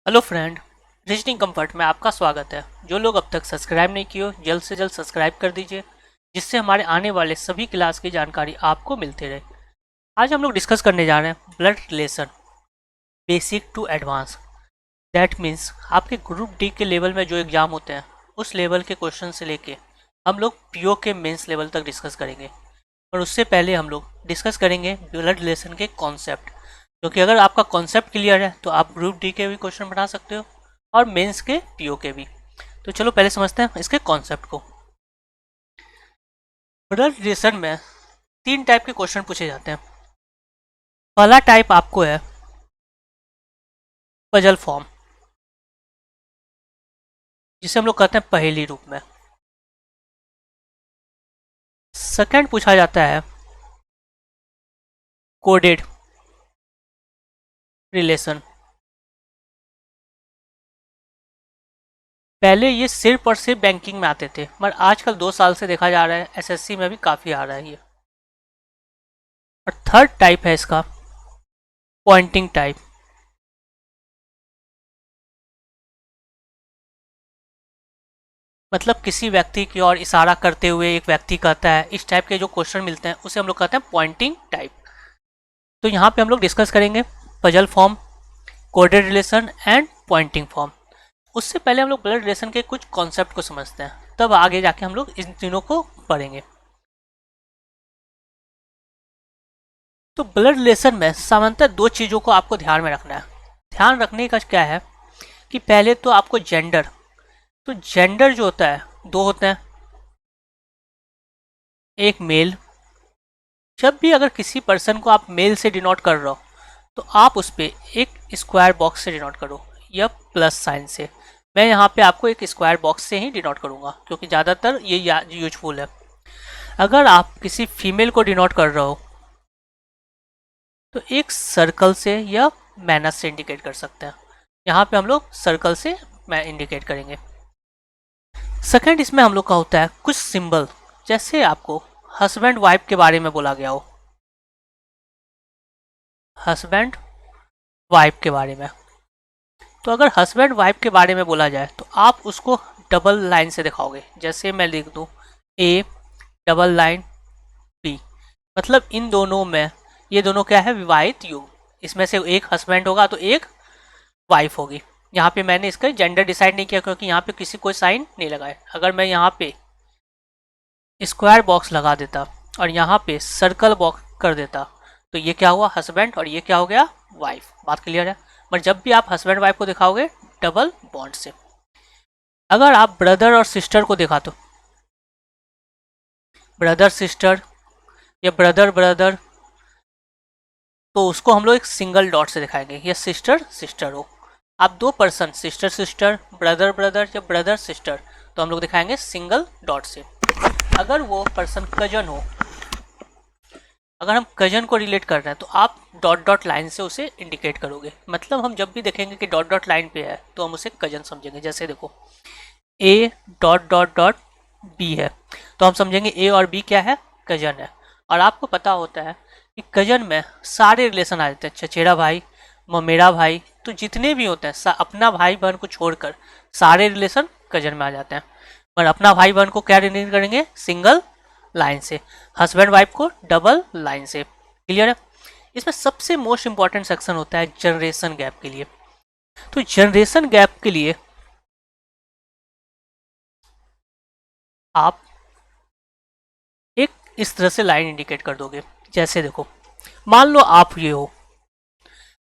Hello friend, reasoning comfort में आपका स्वागत है। जो लोग अब तक सब्सक्राइब नहीं किए हो जल्द से जल्द सब्सक्राइब कर दीजिए, जिससे हमारे आने वाले सभी क्लास की जानकारी आपको मिलती रहे। आज हम लोग डिस्कस करने जा रहे हैं blood relation basic to advance. That means आपके ग्रुप डी के लेवल में जो एग्जाम होते हैं उस लेवल के क्वेश्चन से लेके हम लोग पीओ के मेंस लेवल तक डिस्कस करेंगे। और उससे पहले हम लोग डिस्कस करेंगे ब्लड रिलेशन के कॉन्सेप्ट, क्योंकि अगर आपका कॉन्सेप्ट क्लियर है तो आप ग्रुप डी के भी क्वेश्चन बना सकते हो और मेंस के पीओ के भी। तो चलो पहले समझते हैं इसके कॉन्सेप्ट को। ब्लड रिलेशन में तीन टाइप के क्वेश्चन पूछे जाते हैं। पहला टाइप आपको है पजल फॉर्म, जिसे हम लोग कहते हैं पहेली रूप में। सेकंड पूछा जाता है कोडेड रिलेशन। पहले ये सिर्फ और सिर्फ बैंकिंग में आते थे, मगर आजकल 2 साल से देखा जा रहा है एसएससी में भी काफ़ी आ रहा है ये। और थर्ड टाइप है इसका पॉइंटिंग टाइप। मतलब किसी व्यक्ति की ओर इशारा करते हुए एक व्यक्ति कहता है, इस टाइप के जो क्वेश्चन मिलते हैं उसे हम लोग कहते हैं पॉइंटिंग टाइप। तो यहाँ पे हम लोग डिस्कस करेंगे puzzle form, coded relation and Poynting form. उससे पहले हम लोग ब्लड रिलेशन के कुछ कॉन्सेप्ट को समझते हैं, तब आगे जाके हम लोग इन तीनों को पढ़ेंगे। तो ब्लड रिलेशन में सामान्यतः दो चीज़ों को आपको ध्यान में रखना है। ध्यान रखने का क्या है कि पहले तो आपको जेंडर, तो जेंडर जो होता है दो होते हैं, एक मेल। जब भी अगर किसी पर्सन को आप मेल से डिनोट कर रहे हो तो आप उस पर एक स्क्वायर बॉक्स से डिनोट करो या प्लस साइन से। मैं यहाँ पे आपको एक स्क्वायर बॉक्स से ही डिनोट करूँगा क्योंकि ज़्यादातर ये यूजफुल है। अगर आप किसी फीमेल को डिनोट कर रहे हो तो एक सर्कल से या माइनस से इंडिकेट कर सकते हैं। यहाँ पे हम लोग सर्कल से मैं इंडिकेट करेंगे। सेकंड, इसमें हम लोग का होता है कुछ सिंबल, जैसे आपको हस्बैंड वाइफ के बारे में बोला गया हो, हस्बैंड वाइफ के बारे में। तो अगर हस्बैंड वाइफ के बारे में बोला जाए तो आप उसको डबल लाइन से दिखाओगे। जैसे मैं लिख दूँ ए डबल लाइन बी, मतलब इन दोनों में, ये दोनों क्या है, विवाहित युग। इसमें से एक हस्बैंड होगा तो एक वाइफ होगी। यहाँ पे मैंने इसका जेंडर डिसाइड नहीं किया क्योंकि यहाँ पे किसी कोई साइन नहीं लगा है। अगर मैं यहाँ पे स्क्वायर बॉक्स लगा देता और यहाँ पे सर्कल बॉक्स कर देता तो ये क्या हुआ, हस्बैंड, और ये क्या हो गया, वाइफ। बात क्लियर है। पर जब भी आप हस्बैंड वाइफ को दिखाओगे डबल बॉन्ड से। अगर आप ब्रदर और सिस्टर को दिखा तो ब्रदर सिस्टर या ब्रदर ब्रदर, तो उसको हम लोग एक सिंगल डॉट से दिखाएंगे, या सिस्टर सिस्टर हो। आप दो person sister sister, brother brother या ब्रदर सिस्टर, तो हम लोग दिखाएंगे सिंगल डॉट से। अगर वो पर्सन कजन हो, अगर हम कजन को रिलेट कर रहे हैं तो आप डॉट डॉट लाइन से उसे इंडिकेट करोगे। मतलब हम जब भी देखेंगे कि डॉट डॉट लाइन पे है तो हम उसे कजन समझेंगे। जैसे देखो A dot dot dot B है तो हम समझेंगे ए और बी क्या है, कजन है। और आपको पता होता है कि कजन में सारे रिलेशन आ जाते हैं, चचेरा भाई, ममेरा भाई, तो जितने भी होते हैं अपना भाई बहन को छोड़कर सारे रिलेशन कजन में आ जाते हैं। पर अपना भाई बहन को क्या रिलेट करेंगे, सिंगल लाइन से। हस्बैंड वाइफ को डबल लाइन से। क्लियर है। इसमें सबसे मोस्ट इंपॉर्टेंट सेक्शन होता है जनरेशन गैप के लिए। तो जनरेशन गैप के लिए आप एक इस तरह से लाइन इंडिकेट कर दोगे। जैसे देखो, मान लो आप ये हो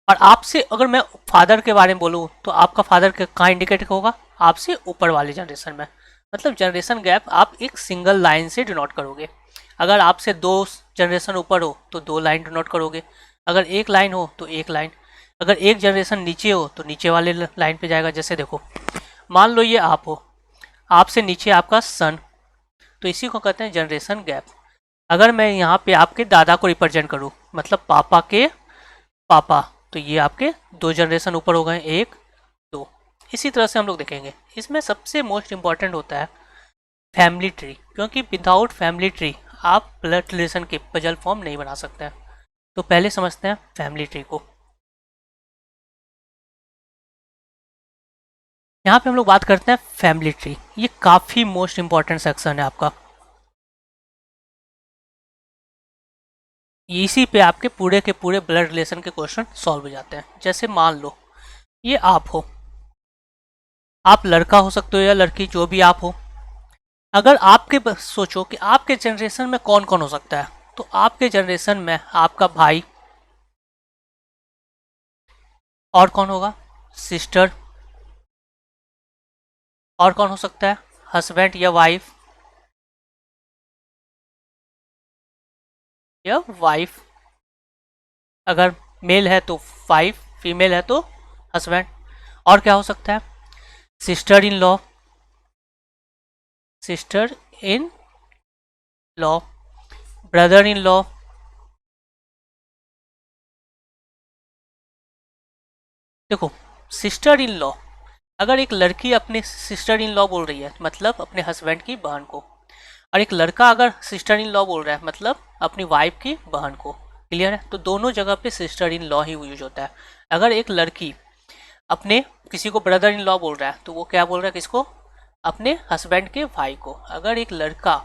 और आपसे अगर मैं फादर के बारे में बोलूँ तो आपका फादर कहाँ इंडिकेट होगा, आपसे ऊपर वाले जनरेशन में। मतलब जनरेशन गैप आप एक सिंगल लाइन से डिनोट करोगे। अगर आपसे 2 जनरेशन ऊपर हो तो 2 लाइन डिनोट करोगे। अगर एक लाइन हो तो एक लाइन। अगर एक जनरेशन नीचे हो तो नीचे वाले लाइन पे जाएगा। जैसे देखो, मान लो ये आप हो, आपसे नीचे आपका सन, तो इसी को कहते हैं जनरेशन गैप। अगर मैं यहाँ पे आपके दादा को रिप्रेजेंट करूँ, मतलब पापा के पापा, तो ये आपके 2 जनरेशन ऊपर हो गए, 1 2। इसी तरह से हम लोग देखेंगे। इसमें सबसे मोस्ट इंपॉर्टेंट होता है फैमिली ट्री, क्योंकि विदाउट फैमिली ट्री आप ब्लड रिलेशन के पजल फॉर्म नहीं बना सकते हैं। तो पहले समझते हैं फैमिली ट्री को। यहाँ पे हम लोग बात करते हैं फैमिली ट्री। ये काफ़ी मोस्ट इंपॉर्टेंट सेक्शन है आपका। इसी पे आपके पूरे के पूरे ब्लड रिलेशन के क्वेश्चन सॉल्व हो जाते हैं। जैसे मान लो ये आप हो, आप लड़का हो सकते हो या लड़की, जो भी आप हो। अगर आपके सोचो कि आपके जनरेशन में कौन कौन हो सकता है, तो आपके जनरेशन में आपका भाई, और कौन होगा, सिस्टर, और कौन हो सकता है, हस्बैंड या वाइफ, या वाइफ। अगर मेल है तो वाइफ, फीमेल है तो हस्बैंड। और क्या हो सकता है, sister in law, sister in law, brother in law. देखो, सिस्टर इन लॉ, अगर एक लड़की अपने सिस्टर इन लॉ बोल रही है मतलब अपने हस्बैंड की बहन को, और एक लड़का अगर सिस्टर इन लॉ बोल रहा है मतलब अपनी वाइफ की बहन को। क्लियर है? तो दोनों जगह पे sister in law he use होता है। अगर एक लड़की अपने किसी को ब्रदर इन लॉ बोल रहा है तो वो क्या बोल रहा है, किसको, अपने हस्बैंड के भाई को। अगर एक लड़का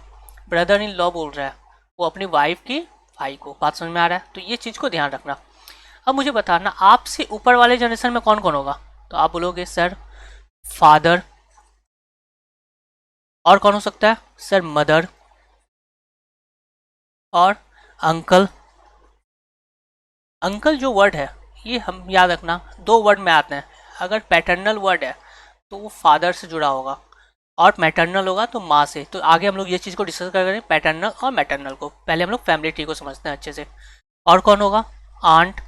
ब्रदर इन लॉ बोल रहा है वो अपनी वाइफ की भाई को। बात समझ में आ रहा है? तो ये चीज़ को ध्यान रखना। अब मुझे बताना, आपसे ऊपर वाले जनरेशन में कौन कौन होगा। तो आप बोलोगे सर फादर, और कौन हो सकता है सर, मदर, और अंकल। अंकल जो वर्ड है ये हम याद रखना, दो वर्ड में आते हैं। अगर पैटर्नल वर्ड है तो वो फादर से जुड़ा होगा, और मैटरनल होगा तो माँ से। तो आगे हम लोग ये चीज़ को डिस्कस कर रहे हैं, पैटर्नल और मैटरनल को। पहले हम लोग फैमिली ट्री को समझते हैं अच्छे से। और कौन होगा, आंट,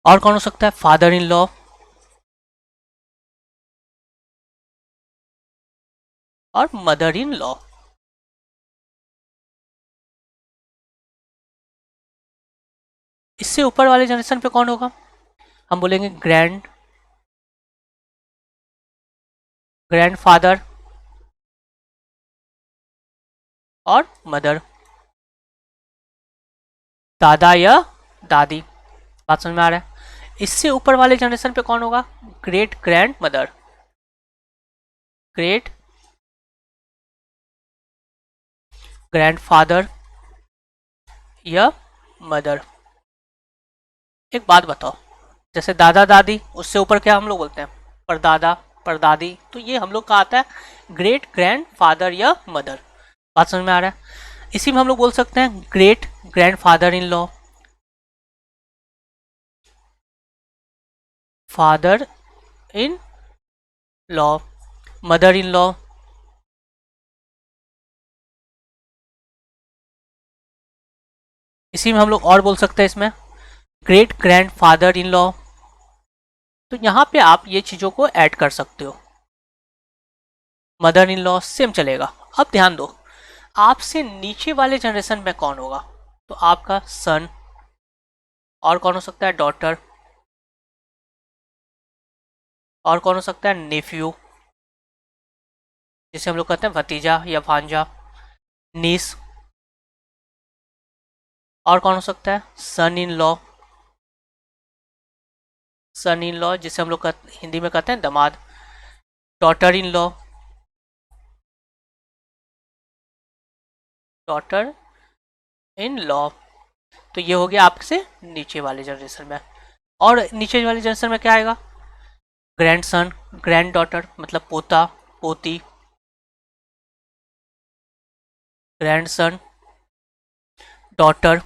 और कौन हो सकता है, फादर इन लॉ, और मदर इन लॉ। इससे ऊपर वाले जनरेशन पे कौन होगा, हम बोलेंगे ग्रैंड फादर और मदर, दादा या दादी। बात समझ में आ रहा है? इससे ऊपर वाले जनरेशन पे कौन होगा, great grand mother, great grand father या मदर। एक बात बताओ, जैसे दादा दादी, उससे ऊपर क्या हम लोग बोलते हैं, परदादा परदादी। तो ये हम लोग का आता है ग्रेट ग्रैंड फादर या मदर। बात समझ में आ रहा है? इसी में हम लोग बोल सकते हैं great grand father in law, father in law, mother in law. इसी में हम लोग और बोल सकते हैं इसमें great grand father in law. तो यहाँ पे आप ये चीज़ों को ऐड कर सकते हो। मदर इन लॉ सेम चलेगा। अब ध्यान दो, आपसे नीचे वाले जनरेशन में कौन होगा, तो आपका सन, और कौन हो सकता है, डॉटर, और कौन हो सकता है, नेफ्यू, जिसे हम लोग कहते हैं भतीजा या भांजा, नीस, और कौन हो सकता है, सन in law, sun in law जिसे हम लोग हिंदी में कहते हैं दामाद, daughter in law, daughter in law. तो ये हो गया आपसे नीचे वाले जनरेशन में। और नीचे वाले जनरेशन में क्या आएगा, ग्रैंड सन, ग्रैंड डॉटर मतलब पोता पोती, ग्रैंड सन, डॉटर।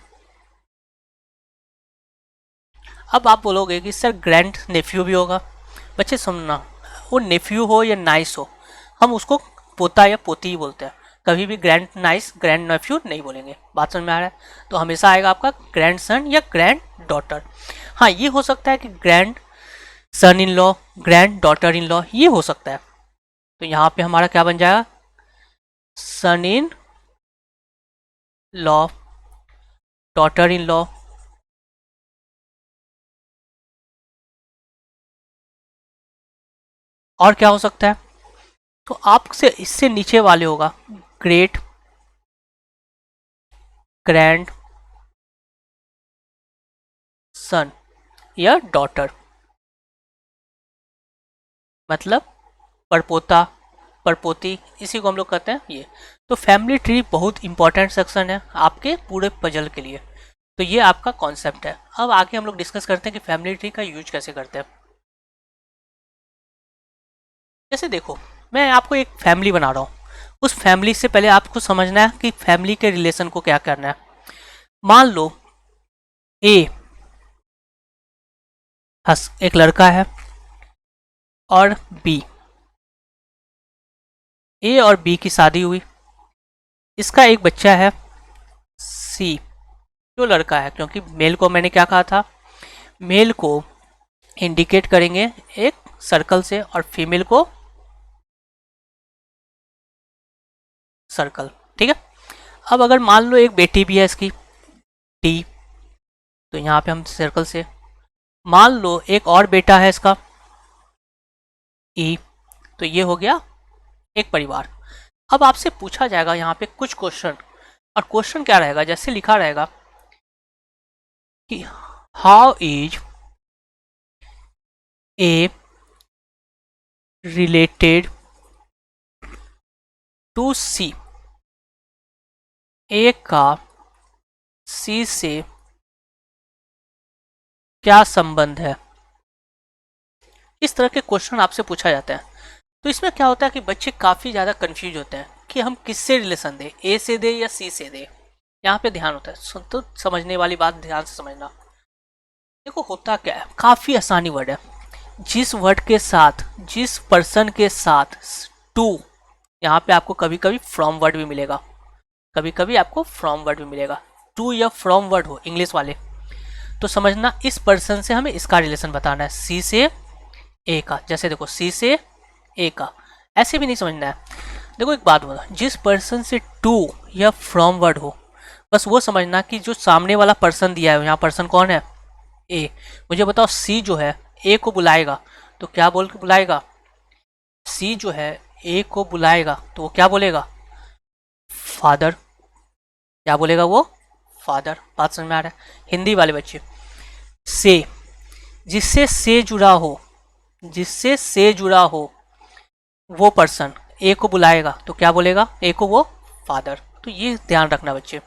अब आप बोलोगे कि सर ग्रैंड नेफ्यू भी होगा। बच्चे सुनना, वो नेफ्यू हो या नाइस हो, हम उसको पोता या पोती ही बोलते हैं। कभी भी ग्रैंड नाइस ग्रैंड नेफ्यू नहीं बोलेंगे। बात समझ में आ रहा है? तो हमेशा आएगा आपका ग्रैंड सन या ग्रैंड डॉटर। हाँ, ये हो सकता है कि grand son in law, grand daughter in law, ये हो सकता है। तो यहाँ पे हमारा क्या बन जाएगा, son in law, daughter in law. और क्या हो सकता है, तो आपसे इससे नीचे वाले होगा ग्रेट ग्रैंड सन या डॉटर। मतलब परपोता, परपोती, इसी को हम लोग कहते हैं ये। तो फैमिली ट्री बहुत इंपॉर्टेंट सेक्शन है आपके पूरे पजल के लिए। तो ये आपका कॉन्सेप्ट है। अब आगे हम लोग डिस्कस करते हैं कि फैमिली ट्री का यूज कैसे करते हैं। जैसे देखो, मैं आपको एक फैमिली बना रहा हूँ, उस फैमिली से पहले आपको समझना है कि फैमिली के रिलेशन को क्या करना है। मान लो ए एक लड़का है और बी, ए और बी की शादी हुई, इसका एक बच्चा है सी, जो लड़का है, क्योंकि मेल को मैंने क्या कहा था, मेल को इंडिकेट करेंगे एक सर्कल से और फीमेल को सर्कल, ठीक है। अब अगर मान लो एक बेटी भी है इसकी टी, तो यहाँ पे हम सर्कल से, मान लो एक और बेटा है इसका ई, तो ये हो गया एक परिवार। अब आपसे पूछा जाएगा यहाँ पे कुछ क्वेश्चन, और क्वेश्चन क्या रहेगा, जैसे लिखा रहेगा कि how is A related to C, A का सी से क्या संबंध है। इस तरह के क्वेश्चन आपसे पूछा जाता है। तो इसमें क्या होता है कि बच्चे काफ़ी ज़्यादा कंफ्यूज होते हैं कि हम किससे रिलेशन दें, ए से दें या सी से दें। यहाँ पे ध्यान होता है, तो समझने वाली बात ध्यान से समझना। देखो होता क्या है, काफ़ी आसानी वर्ड है। जिस वर्ड के साथ, जिस पर्सन के साथ टू, यहाँ पे आपको कभी कभी फ्रॉम वर्ड भी मिलेगा, कभी कभी आपको फ्रॉम वर्ड भी मिलेगा, टू या फ्रॉम वर्ड हो इंग्लिश वाले, तो समझना इस पर्सन से हमें इसका रिलेशन बताना है, सी से ए का। जैसे देखो सी से ए का, ऐसे भी नहीं समझना है। देखो एक बात बोला, जिस पर्सन से टू या फ्रॉम वर्ड हो, बस वो समझना कि जो सामने वाला पर्सन दिया है, यहाँ पर्सन कौन है, ए। मुझे बताओ सी जो है ए को बुलाएगा तो क्या बोल के बुलाएगा, सी जो है ए को बुलाएगा तो वो क्या बोलेगा, फादर। क्या बोलेगा वो, फादर। बात समझ में आ रहा है। हिंदी वाले बच्चे, से, जिससे से जुड़ा हो, जिससे से जुड़ा हो वो पर्सन ए को बुलाएगा तो क्या बोलेगा, ए को वो फादर। तो ये ध्यान रखना बच्चे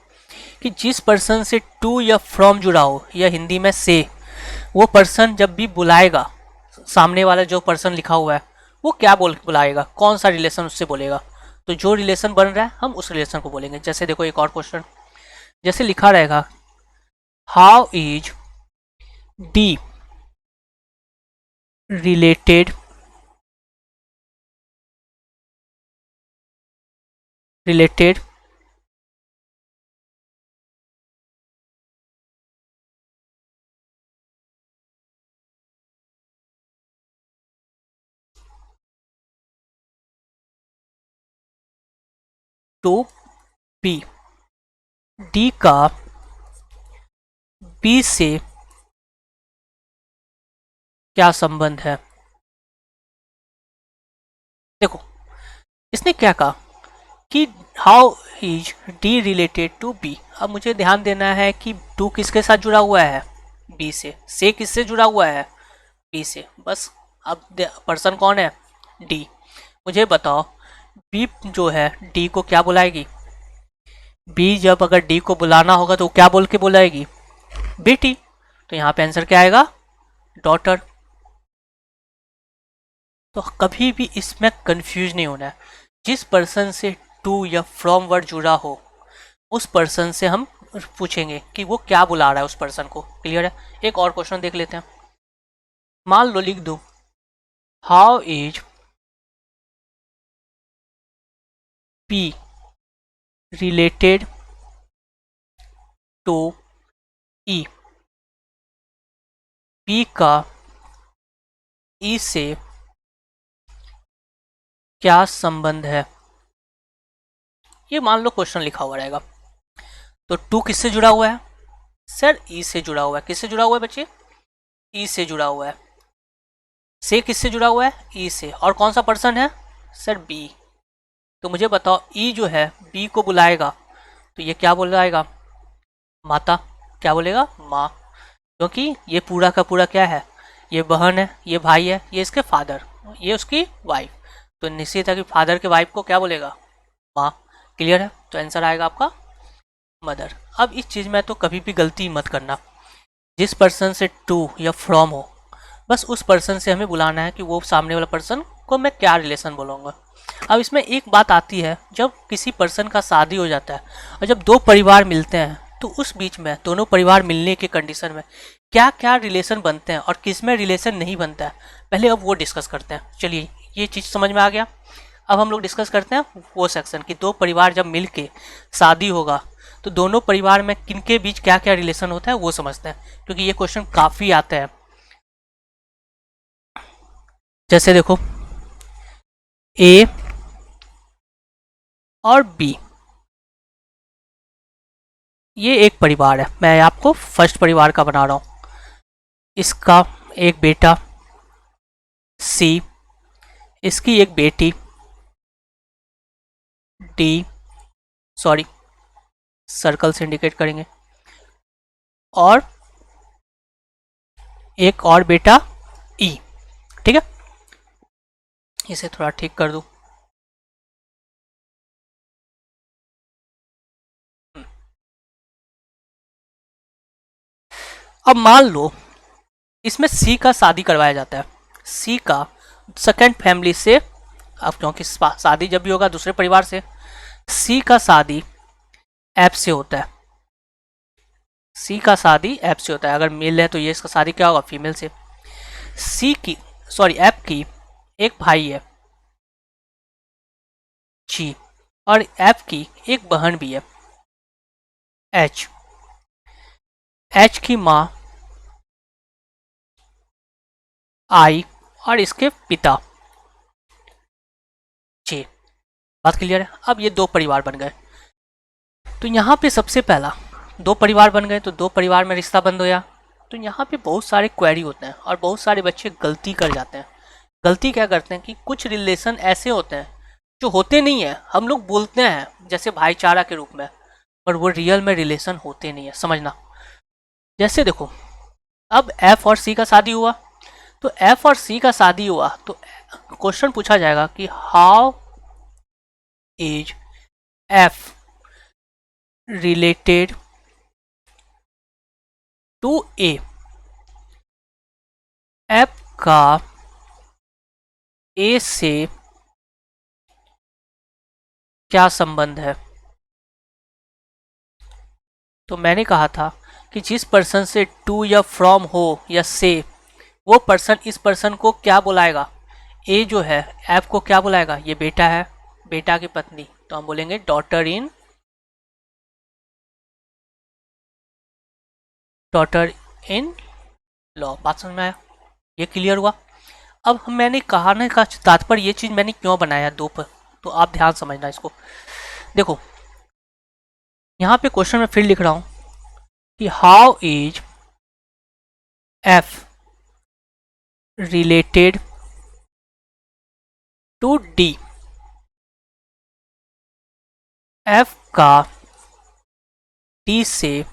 कि जिस पर्सन से टू या फ्रॉम जुड़ा हो, या हिंदी में से, वो पर्सन जब भी बुलाएगा, सामने वाला जो पर्सन लिखा हुआ है वो क्या बोल बुलाएगा, कौन सा रिलेशन उससे बोलेगा। तो जो रिलेशन बन रहा है हम उस रिलेशन को बोलेंगे। जैसे देखो एक और क्वेश्चन, जैसे लिखा रहेगा how is D related related to B, D का बी से क्या संबंध है। देखो इसने क्या कहा कि how is D related to B. अब मुझे ध्यान देना है कि टू किसके साथ जुड़ा हुआ है, बी से किससे जुड़ा हुआ है, बी से। बस अब पर्सन कौन है, डी। मुझे बताओ बी जो है डी को क्या बुलाएगी, बी जब अगर डी को बुलाना होगा तो क्या बोल के बुलाएगी, बेटी। तो यहाँ पे आंसर क्या आएगा, डॉटर। तो कभी भी इसमें कंफ्यूज नहीं होना है। जिस पर्सन से टू या फ्रॉम वर्ड जुड़ा हो उस पर्सन से हम पूछेंगे कि वो क्या बुला रहा है उस पर्सन को। क्लियर है। एक और क्वेश्चन देख लेते हैं। मान लो लिख दो how is P related to E, P का ई से क्या संबंध है। ये मान लो क्वेश्चन लिखा हुआ रहेगा। तो टू किससे जुड़ा हुआ है, सर ई से जुड़ा हुआ है। किससे जुड़ा हुआ है बच्चे, ई से जुड़ा हुआ है। से किससे जुड़ा हुआ है, ई से। और कौन सा पर्सन है, सर बी। तो मुझे बताओ ई जो है बी को बुलाएगा तो ये क्या बुलाएगा, माता। क्या बोलेगा, माँ। क्योंकि ये पूरा का पूरा क्या है, ये बहन है, ये भाई है, ये इसके फादर। ये उसकी वाइफ, तो निश्चित है कि फादर के वाइफ को क्या बोलेगा, माँ। क्लियर है, तो आंसर आएगा आपका मदर। अब इस चीज़ में तो कभी भी गलती मत करना, जिस पर्सन से टू या फ्रॉम हो बस उस पर्सन से हमें बुलाना है कि वो सामने वाला पर्सन को मैं क्या रिलेशन बोलूँगा। अब इसमें एक बात आती है, जब किसी पर्सन का शादी हो जाता है और जब दो परिवार मिलते हैं तो उस बीच में दोनों परिवार मिलने के कंडीशन में क्या क्या रिलेशन बनते हैं और किस में रिलेशन नहीं बनता है, पहले अब वो डिस्कस करते हैं। चलिए ये चीज़ समझ में आ गया। अब हम लोग डिस्कस करते हैं वो सेक्शन कि दो परिवार जब मिल के शादी होगा तो दोनों परिवार में किनके बीच क्या क्या रिलेशन होता है वो समझते हैं, क्योंकि ये क्वेश्चन काफ़ी आते हैं। जैसे देखो ए और बी, ये एक परिवार है, मैं आपको फर्स्ट परिवार का बना रहा हूँ। इसका एक बेटा सी, इसकी एक बेटी डी, सॉरी सर्कल से इंडिकेट करेंगे, और एक और बेटा ई। ठीक है, इसे थोड़ा ठीक कर दूं। अब मान लो इसमें सी का शादी करवाया जाता है, सी का सेकंड फैमिली से। अब क्योंकि शादी जब भी होगा दूसरे परिवार से, सी का शादी एफ से होता है, सी का शादी एफ से होता है। अगर मेल है तो ये इसका शादी क्या होगा, फीमेल से। सी की सॉरी एफ की एक भाई है जी, और एफ की एक बहन भी है एच। एच की माँ आई और इसके पिता जे। बात क्लियर है। अब ये दो परिवार बन गए, तो यहाँ पे सबसे पहला दो परिवार बन गए तो दो परिवार में रिश्ता बंद होया। तो यहाँ पे बहुत सारे क्वेरी होते हैं और बहुत सारे बच्चे गलती कर जाते हैं। गलती क्या करते हैं कि कुछ रिलेशन ऐसे होते हैं जो होते नहीं है, हम लोग बोलते हैं जैसे भाईचारा के रूप में, पर वो रियल में रिलेशन होते नहीं है, समझना। जैसे देखो अब एफ और सी का शादी हुआ, तो एफ और सी का शादी हुआ तो क्वेश्चन पूछा जाएगा कि how is F related to A. F का ए से क्या संबंध है। तो मैंने कहा था कि जिस पर्सन से टू या फ्रॉम हो या से, वो पर्सन इस पर्सन को क्या बुलाएगा, ए जो है एफ को क्या बुलाएगा, ये बेटा है, बेटा की पत्नी, तो हम बोलेंगे डॉटर इन लॉ। बात समझ में आया, ये क्लियर हुआ। अब मैंने कहने का तात्पर्य ये चीज मैंने क्यों बनाया दो पर, तो आप ध्यान समझना इसको। देखो यहाँ पे क्वेश्चन में फिर लिख रहा हूं कि how is F related to D. F का डी से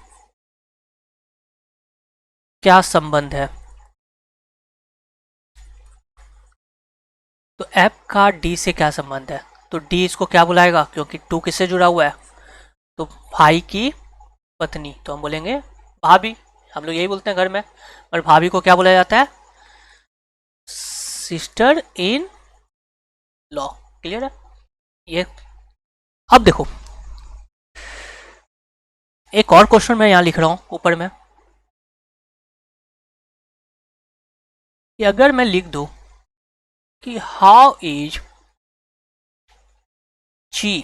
क्या संबंध है। तो एफ का डी से क्या संबंध है, तो डी इसको क्या बुलाएगा, क्योंकि टू किससे जुड़ा हुआ है, तो भाई की पत्नी, तो हम बोलेंगे भाभी। हम लोग यही बोलते हैं घर में, और भाभी को क्या बोला जाता है, सिस्टर इन लॉ। क्लियर है ये। अब देखो एक और क्वेश्चन मैं यहां लिख रहा हूं ऊपर में, कि अगर मैं लिख दूं कि how is G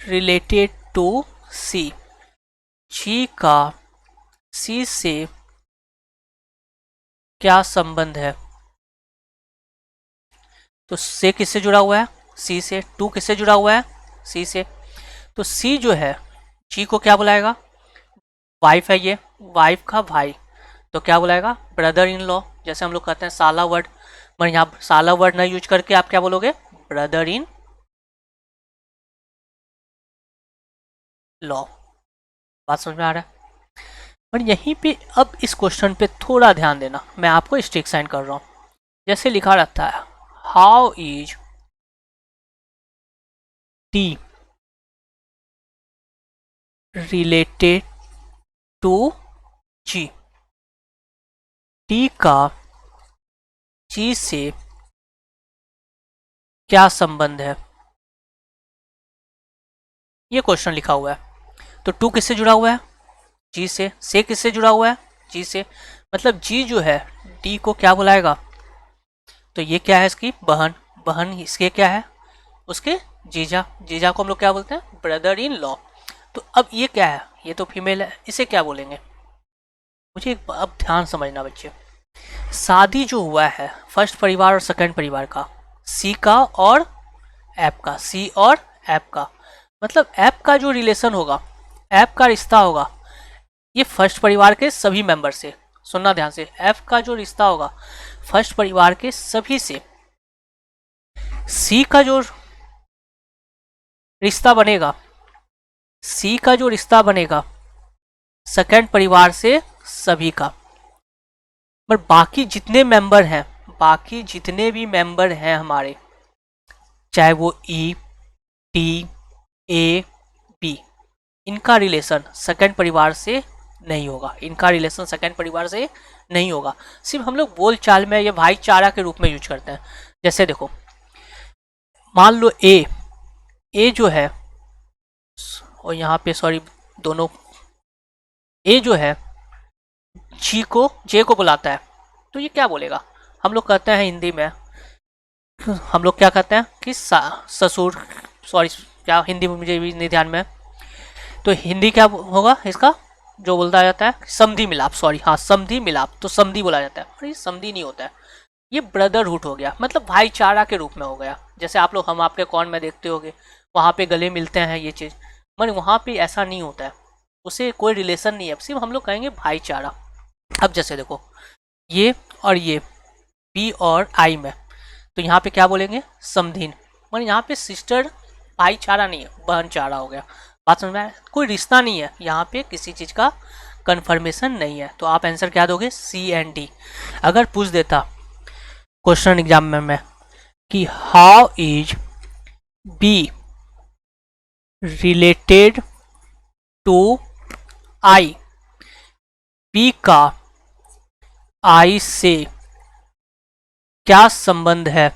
related to C. G का सी से क्या संबंध है। तो से किससे जुड़ा हुआ है, सी से। टू किससे जुड़ा हुआ है, सी से। तो सी जो है जी को क्या बुलाएगा, वाइफ है ये, वाइफ का भाई, तो क्या बुलाएगा, ब्रदर इन लॉ। जैसे हम लोग कहते हैं साला वर्ड, मगर यहाँ साला वर्ड ना यूज करके आप क्या बोलोगे, ब्रदर इन लॉ। बात समझ में आ रहा है। पर यहीं पे अब इस क्वेश्चन पे थोड़ा ध्यान देना, मैं आपको स्टिक साइन कर रहा हूँ। जैसे लिखा रहता है how is T related to G, T का जी से क्या संबंध है, ये क्वेश्चन लिखा हुआ है। तो टू किससे जुड़ा हुआ है, जी से किससे जुड़ा हुआ है, जी से, मतलब जी जो है डी को क्या बुलाएगा, तो ये क्या है इसकी बहन, बहन इसके क्या है, उसके जीजा, जीजा को हम लोग क्या बोलते हैं, ब्रदर इन लॉ। तो अब ये क्या है, ये तो फीमेल है, इसे क्या बोलेंगे, मुझे अब ध्यान समझना बच्चे। शादी जो हुआ है फर्स्ट परिवार और सेकंड परिवार का, सी का और ऐप का, सी और ऐप का, मतलब ऐप का जो रिलेशन होगा, ऐप का रिश्ता होगा ये फर्स्ट परिवार के सभी मेंबर से, सुनना ध्यान से, ऐप का जो रिश्ता होगा फर्स्ट परिवार के सभी से, सी का जो रिश्ता बनेगा, सी का जो रिश्ता बनेगा सेकंड परिवार से सभी का, पर बाकी जितने मेंबर हैं, बाकी जितने भी मेंबर हैं हमारे, चाहे वो ई टी ए बी, इनका रिलेशन सेकंड परिवार से नहीं होगा, इनका रिलेशन सेकंड परिवार से नहीं होगा। सिर्फ हम लोग बोल चाल में ये भाईचारा के रूप में यूज करते हैं। जैसे देखो मान लो ए जो है, और यहाँ पे सॉरी दोनों, ए जो है जी को जे को बुलाता है, तो ये क्या बोलेगा, हम लोग कहते हैं हिंदी में, हम लोग क्या कहते हैं कि ससुर, सॉरी क्या हिंदी में मुझे भी नहीं ध्यान में है, तो हिंदी क्या होगा इसका जो बोलता जाता है, समधी मिलाप, सॉरी हाँ समधी मिलाप, तो समधी बोला जाता है, और ये समधी नहीं होता है, ये ब्रदरहुड हो गया, मतलब भाईचारा के रूप में हो गया। जैसे आप लोग हम आपके कौन में देखते होगे वहाँ पे गले मिलते हैं ये चीज़, मगर वहाँ पे ऐसा नहीं होता है, उसे कोई रिलेशन नहीं है, सिर्फ हम लोग कहेंगे भाईचारा। अब जैसे देखो ये और ये बी और आई में, तो यहाँ पे क्या बोलेंगे समधीन, मगर यहाँ पे सिस्टर भाईचारा नहीं है, बहनचारा हो गया। बात समझ में आया, कोई रिश्ता नहीं है यहाँ पे, किसी चीज़ का कन्फर्मेशन नहीं है, तो आप आंसर क्या दोगे सी एंड डी। अगर पूछ देता क्वेश्चन एग्जाम में मैं कि how is B related to I, B का आई से क्या संबंध है,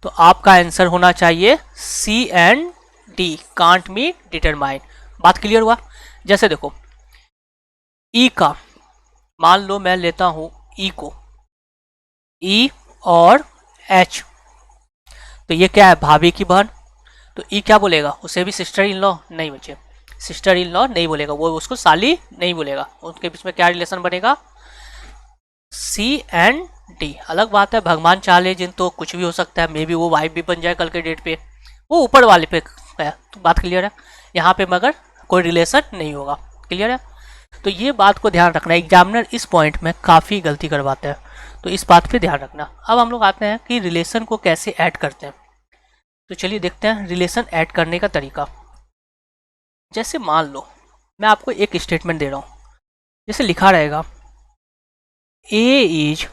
तो आपका आंसर होना चाहिए C and D, can't be determine. बात क्लियर हुआ। जैसे देखो ई का, मान लो मैं लेता हूं ई को, ई और एच, तो ये क्या है भाभी की बहन, तो ई क्या बोलेगा, उसे भी सिस्टर इन लॉ नहीं बचे, सिस्टर इन लॉ नहीं बोलेगा, वो उसको साली नहीं बोलेगा, उनके बीच में क्या रिलेशन बनेगा सी एंड डी। अलग बात है भगवान चाले जिन तो कुछ भी हो सकता है, मे बी वो वाइफ भी बन जाए कल के डेट पे, वो ऊपर वाले पे है, तो बात क्लियर है, यहाँ पे मगर कोई रिलेशन नहीं होगा, क्लियर है। तो ये बात को ध्यान रखना, एग्जामिनर इस पॉइंट में काफ़ी गलती करवाते हैं, तो इस बात पे ध्यान रखना। अब हम लोग आते हैं कि रिलेशन को कैसे ऐड करते हैं, तो चलिए देखते हैं रिलेशन ऐड करने का तरीका। जैसे मान लो मैं आपको एक स्टेटमेंट दे रहा हूँ, जैसे लिखा रहेगा ए इज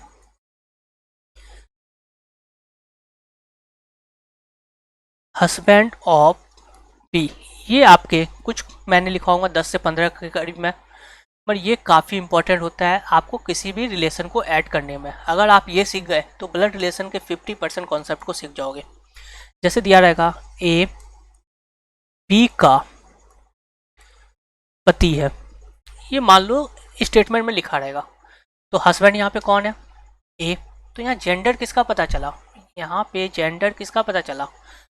हस्बैंड ऑफ बी, ये आपके कुछ मैंने लिखा होगा 10 से 15 के करीब में, पर ये काफ़ी इंपॉर्टेंट होता है आपको किसी भी रिलेशन को ऐड करने में। अगर आप ये सीख गए तो ब्लड रिलेशन के 50% कॉन्सेप्ट को सीख जाओगे। जैसे दिया रहेगा ए बी का पति है, ये मान लो स्टेटमेंट में लिखा रहेगा, तो हस्बैंड यहाँ पे कौन है ए, तो यहाँ जेंडर किसका पता चला, यहाँ पे जेंडर किसका पता चला,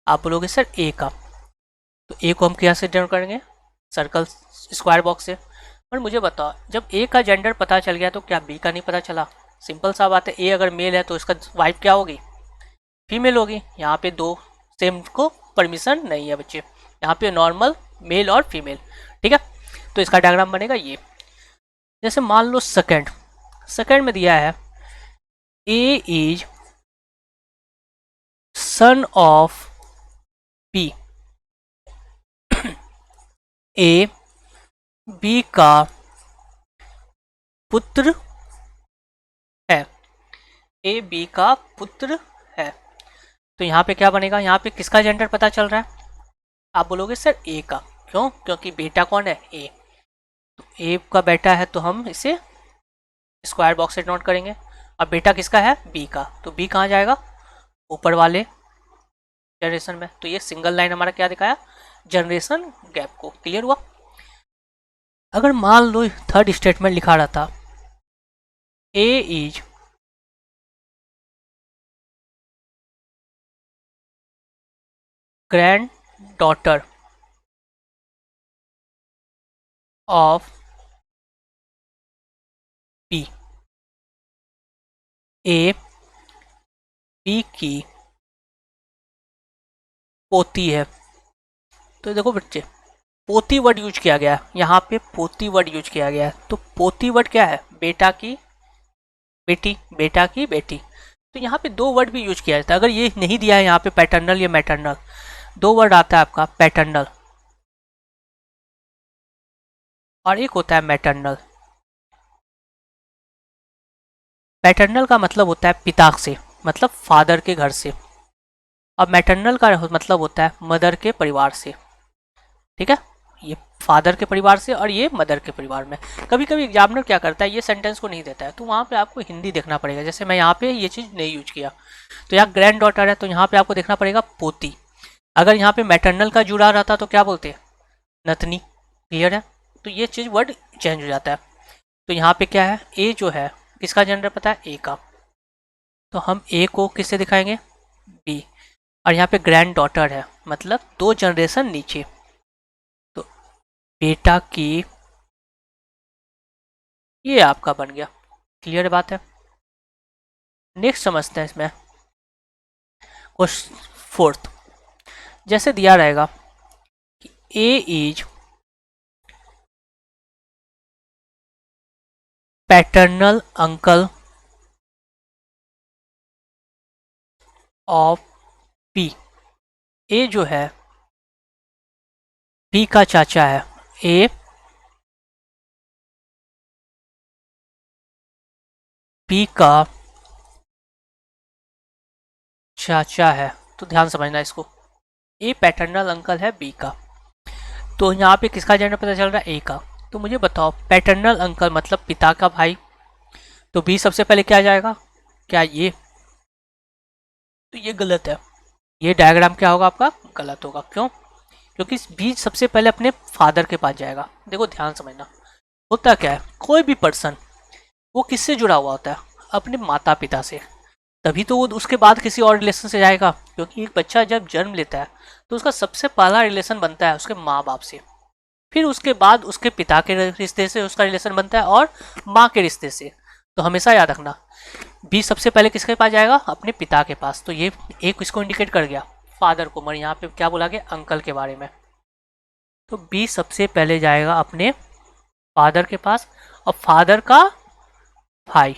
आप बोलोगे सर ए का, तो ए को हम क्या से डिनोट करेंगे सर्कल स्क्वायर बॉक्स से। पर मुझे बताओ जब ए का जेंडर पता चल गया तो क्या बी का नहीं पता चला, सिंपल सा बात है, ए अगर मेल है तो इसका वाइफ क्या होगी फीमेल होगी, यहाँ पे दो सेम को परमिशन नहीं है बच्चे, यहाँ पे नॉर्मल मेल और फीमेल, ठीक है। तो इसका डायग्राम बनेगा ये। जैसे मान लो सेकंड, सेकंड में दिया है A is son of B, A B का पुत्र है, ए बी का पुत्र है। तो यहाँ पे क्या बनेगा, यहाँ पे किसका जेंडर पता चल रहा है? आप बोलोगे सर ए का। क्यों? क्योंकि बेटा कौन है? ए। तो ए का बेटा है तो हम इसे स्क्वायर बॉक्स से नोट करेंगे। और बेटा किसका है? बी का। तो बी कहाँ जाएगा? ऊपर वाले जनरेशन में। तो ये सिंगल लाइन हमारा क्या दिखाया? जनरेशन गैप को। क्लियर हुआ? अगर मान लो थर्ड स्टेटमेंट लिखा रहा था A is granddaughter of B, A B की पोती है। तो देखो बच्चे, पोती वर्ड यूज किया गया है यहाँ पे, पोती वर्ड यूज किया गया है। तो पोती वर्ड क्या है? बेटा की बेटी, बेटा की बेटी। तो यहाँ पे दो वर्ड भी यूज किया जाता है। अगर ये नहीं दिया है यहाँ पे पैटर्नल या मैटरनल, दो वर्ड आता है आपका, पैटर्नल और एक होता है मैटरनल। पैटर्नल का मतलब होता है पिता से, मतलब फादर के घर से। और मैटरनल का मतलब होता है मदर के परिवार से। ठीक है, ये फादर के परिवार से और ये मदर के परिवार में। कभी कभी एग्जामिनर क्या करता है, ये सेंटेंस को नहीं देता है तो वहाँ पे आपको हिंदी देखना पड़ेगा। जैसे मैं यहाँ पे ये चीज़ नहीं यूज किया, तो यहाँ ग्रैंड डॉटर है तो यहाँ पे आपको देखना पड़ेगा पोती। अगर यहाँ पे मैटरनल का जुड़ा रहता तो क्या बोलते हैं? नतनी। क्लियर है? तो ये चीज़ वर्ड चेंज हो जाता है। तो यहाँ पे क्या है? ए जो है किसका जेंडर पता है? ए का। तो हम ए को किससे दिखाएंगे? बी। और यहाँ पे ग्रैंड डॉटर है मतलब दो जनरेशन नीचे, तो बेटा की, ये आपका बन गया। क्लियर बात है? नेक्स्ट समझते हैं इसमें क्वेश्चन फोर्थ। जैसे दिया रहेगा कि A is paternal uncle of B. A जो है बी का चाचा है। ए बी का चाचा है। तो ध्यान समझना इसको, ए पैटर्नल अंकल है बी का। तो यहाँ पे किसका जेंडर पता चल रहा है? ए का। तो मुझे बताओ, पैटर्नल अंकल मतलब पिता का भाई, तो बी सबसे पहले क्या जाएगा? क्या ये? तो ये गलत है। ये डायग्राम क्या होगा आपका? गलत होगा। क्यों? क्योंकि बी सबसे पहले अपने फादर के पास जाएगा। देखो ध्यान समझना, होता क्या है, कोई भी पर्सन वो किससे जुड़ा हुआ होता है? अपने माता पिता से। तभी तो वो उसके बाद किसी और रिलेशन से जाएगा। क्योंकि एक बच्चा जब जन्म लेता है तो उसका सबसे पहला रिलेशन बनता है उसके माँ बाप से। फिर उसके बाद उसके पिता के रिश्ते से उसका रिलेशन बनता है और माँ के रिश्ते से। तो हमेशा याद रखना, बी सबसे पहले किसके पास जाएगा? अपने पिता के पास। तो ये एक इसको इंडिकेट कर गया फादर को, मगर यहाँ पे क्या बोला गया? अंकल के बारे में। तो बी सबसे पहले जाएगा अपने फादर के पास, और फादर का भाई।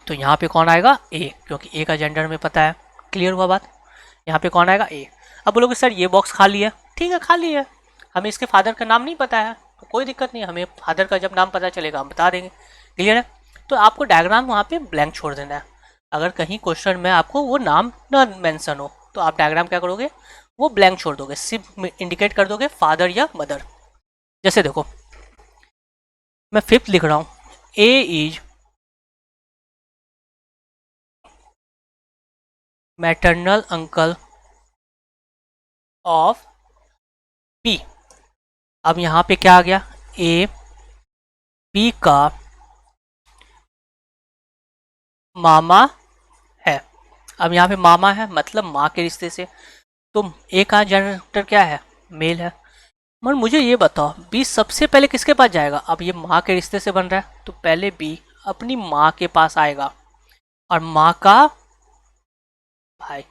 तो यहाँ पे कौन आएगा? ए, क्योंकि ए का जेंडर में पता है। क्लियर हुआ बात? यहाँ पे कौन आएगा? ए। अब बोलोगे सर ये बॉक्स खाली है। ठीक है, खाली है, हमें इसके फादर का नाम नहीं पता है तो कोई दिक्कत नहीं, हमें फादर का जब नाम पता चलेगा हम बता देंगे। क्लियर है? तो आपको डायग्राम वहाँ पे ब्लैंक छोड़ देना है। अगर कहीं क्वेश्चन में आपको वो नाम ना मेंशन हो तो आप डायग्राम क्या करोगे? वो ब्लैंक छोड़ दोगे, सिर्फ इंडिकेट कर दोगे फादर या मदर। जैसे देखो, मैं फिफ्थ लिख रहा हूँ, A is maternal uncle of B. अब यहाँ पे क्या आ गया? ए बी का मामा है। अब यहाँ पे मामा है मतलब माँ के रिश्ते से। तो ए का जनरेटर क्या है? मेल है। मगर मुझे ये बताओ, बी सबसे पहले किसके पास जाएगा? अब ये माँ के रिश्ते से बन रहा है तो पहले बी अपनी माँ के पास आएगा, और माँ का भाई।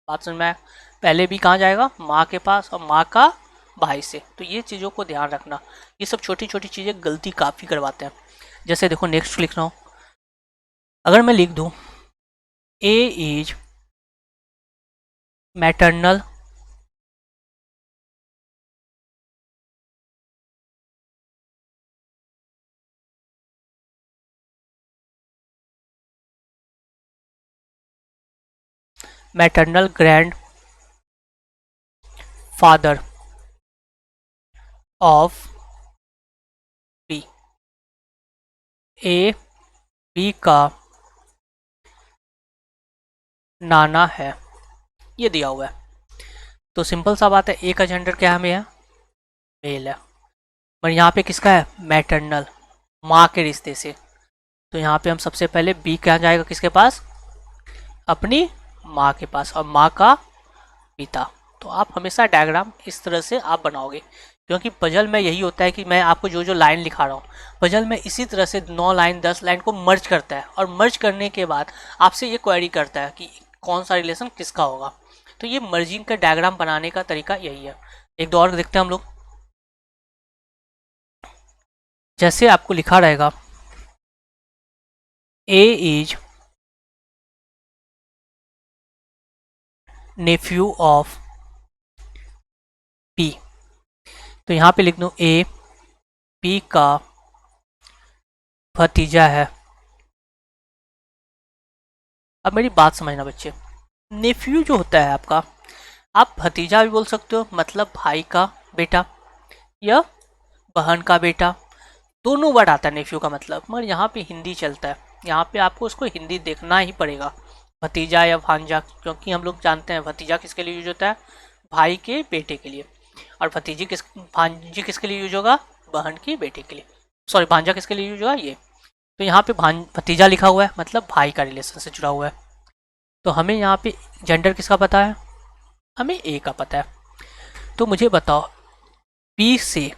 बात समझ में आया? पहले बी कहाँ जाएगा? माँ के पास, और माँ का भाई से। तो ये चीज़ों को ध्यान रखना, ये सब छोटी छोटी चीज़ें गलती काफ़ी करवाते हैं। जैसे देखो नेक्स्ट लिख रहा हूँ, अगर मैं लिख दूँ A is maternal maternal grandfather of B. A B का नाना है, ये दिया हुआ है। तो सिंपल सा बात है, ए का जेंडर क्या हमें है, मेल है, पर यहाँ पे किसका है, मैटरनल, माँ के रिश्ते से। तो यहाँ पे हम सबसे पहले बी क्या जाएगा, किसके पास, अपनी माँ के पास, और माँ का पिता। तो आप हमेशा डायग्राम इस तरह से आप बनाओगे, क्योंकि पजल में यही होता है कि मैं आपको जो जो लाइन लिखा रहा हूँ, पजल में इसी तरह से 9 लाइन 10 लाइन को मर्ज करता है, और मर्ज करने के बाद आपसे ये क्वेरी करता है कि कौन सा रिलेशन किसका होगा। तो ये मर्जिंग का डायग्राम बनाने का तरीका यही है। एक दो और देखते हैं हम लोग। जैसे आपको लिखा रहेगा ए इज नेफ्यू ऑफ पी, तो यहाँ पे लिख दूँ ए पी का भतीजा है। अब मेरी बात समझना बच्चे, नेफ्यू जो होता है आपका, आप भतीजा भी बोल सकते हो, मतलब भाई का बेटा या बहन का बेटा, दोनों वर्ड आता है नेफ्यू का मतलब, मगर यहाँ पे हिंदी चलता है, यहाँ पे आपको उसको हिंदी देखना ही पड़ेगा, भतीजा या भांजा, क्योंकि हम लोग जानते हैं भतीजा किसके लिए यूज होता है, भाई के बेटे के लिए, और भांजी किसके लिए यूज होगा, बहन की बेटे के लिए, सॉरी भांजा किसके लिए यूज होगा, ये। तो यहाँ पे भतीजा लिखा हुआ है, मतलब भाई का रिलेशन से जुड़ा हुआ है। तो हमें यहाँ पे जेंडर किसका पता है, हमें ए का पता है। तो मुझे बताओ पी से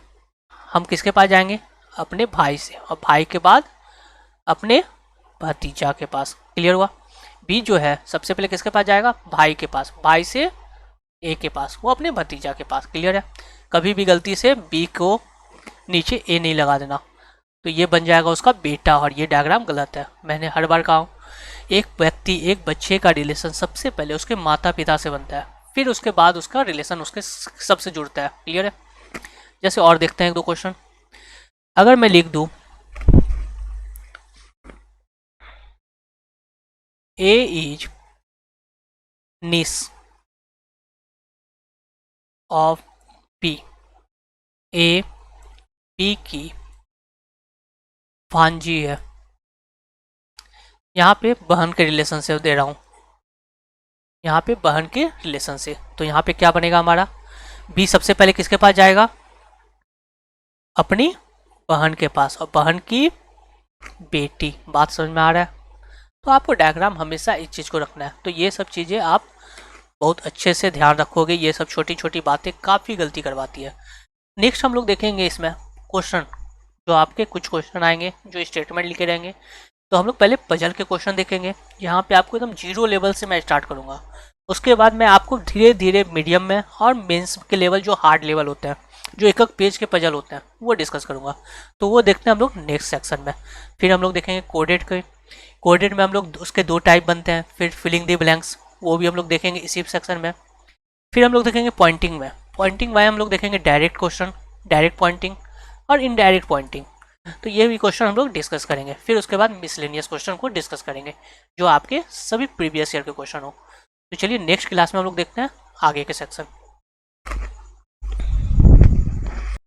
हम किसके पास जाएंगे, अपने भाई से, और भाई के बाद अपने भतीजा के पास। क्लियर हुआ। बी जो है सबसे पहले किसके पास जाएगा, भाई के पास, भाई से ए के पास, वो अपने भतीजा के पास। क्लियर है। कभी भी गलती से बी को नीचे ए नहीं लगा देना, तो ये बन जाएगा उसका बेटा, और ये डायग्राम गलत है। मैंने हर बार कहा हूँ, एक व्यक्ति एक बच्चे का रिलेशन सबसे पहले उसके माता पिता से बनता है, फिर उसके बाद उसका रिलेशन उसके सबसे जुड़ता है। क्लियर है। जैसे और देखते हैं एक दो क्वेश्चन। अगर मैं लिख दूं ए इज निस ऑफ पी, ए पी की भांजी है, यहाँ पे बहन के रिलेशन से दे रहा हूँ, यहाँ पे बहन के रिलेशन से, तो यहाँ पे क्या बनेगा हमारा, बी सबसे पहले किसके पास जाएगा, अपनी बहन के पास, और बहन की बेटी। बात समझ में आ रहा है। तो आपको डायग्राम हमेशा इस चीज़ को रखना है। तो ये सब चीज़ें आप बहुत अच्छे से ध्यान रखोगे, ये सब छोटी छोटी बातें काफ़ी गलती करवाती है। नेक्स्ट हम लोग देखेंगे इसमें क्वेश्चन, जो आपके कुछ क्वेश्चन आएंगे जो स्टेटमेंट लिखे रहेंगे। तो हम लोग पहले पजल के क्वेश्चन देखेंगे, यहाँ पे आपको एकदम 0 लेवल से मैं स्टार्ट करूँगा, उसके बाद मैं आपको धीरे धीरे मीडियम में और मेंस के लेवल, जो हार्ड लेवल होते हैं, जो एक एक पेज के पजल होते हैं, वो डिस्कस करूँगा। तो वो देखते हैं हम लोग नेक्स्ट सेक्शन में। फिर हम लोग देखेंगे कोडेड के, कोडेड में हम लोग उसके 2 टाइप बनते हैं। फिर फिलिंग द ब्लैंक्स, वो भी हम लोग देखेंगे इसी सेक्शन में। फिर हम लोग देखेंगे पॉइंटिंग में, पॉइंटिंग में हम लोग देखेंगे डायरेक्ट क्वेश्चन, डायरेक्ट पॉइंटिंग और इनडायरेक्ट पॉइंटिंग। तो ये भी क्वेश्चन हम लोग डिस्कस करेंगे। फिर उसके बाद मिसलेनियस क्वेश्चन को डिस्कस करेंगे, जो आपके सभी प्रीवियस ईयर के क्वेश्चन हो। तो चलिए नेक्स्ट क्लास में हम लोग देखते हैं आगे के सेक्शन।